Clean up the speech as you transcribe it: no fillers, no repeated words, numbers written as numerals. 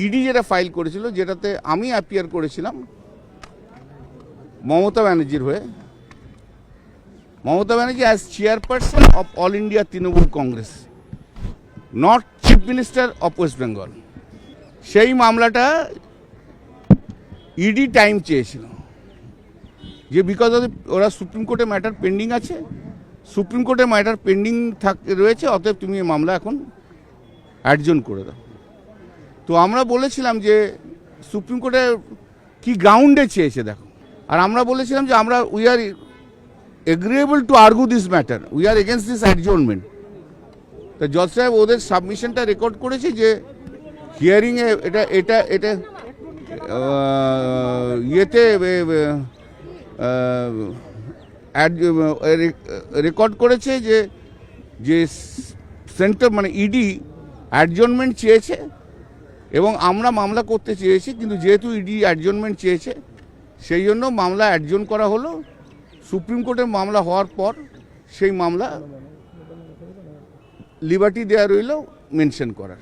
ED যেটা file করেছিল, যেটাতে আমি অ্যাপিয়ার করেছিলাম মমতা ব্যানার্জির হয়ে, Mamata Banerjee as chairperson of all India Trinamool Congress, not chief minister of West Bengal. সেই মামলাটা ইডি টাইম চেয়েছিল যে বিকজ অফ ওরা সুপ্রিম কোর্টে ম্যাটার পেন্ডিং আছে, সুপ্রিম কোর্টে ম্যাটার পেন্ডিং রয়েছে, অতএব তুমি এই মামলা এখন অ্যাডজন করে দাও। তো আমরা বলেছিলাম যে সুপ্রিম কোর্টে কি গ্রাউন্ডে চেয়েছে দেখো, আর আমরা বলেছিলাম যে আমরা we are agreeable to argue this matter, we are against this adjournment. তো জজ সাহেব ওদের সাবমিশনটা রেকর্ড করেছে যে হিয়ারিংয়ে এটা ইয়েতে রেকর্ড করেছে যে সেন্টার মানে ইডি অ্যাডজর্নমেন্ট চেয়েছে এবং আমরা মামলা করতে চেয়েছি, কিন্তু যেহেতু ইডি অ্যাডজর্নমেন্ট চেয়েছে সেই জন্য মামলা অ্যাডজর্ন করা হলো। সুপ্রিম কোর্টের মামলা হওয়ার পর সেই মামলা লিবার্টি দেওয়া রইল মেনশন করার।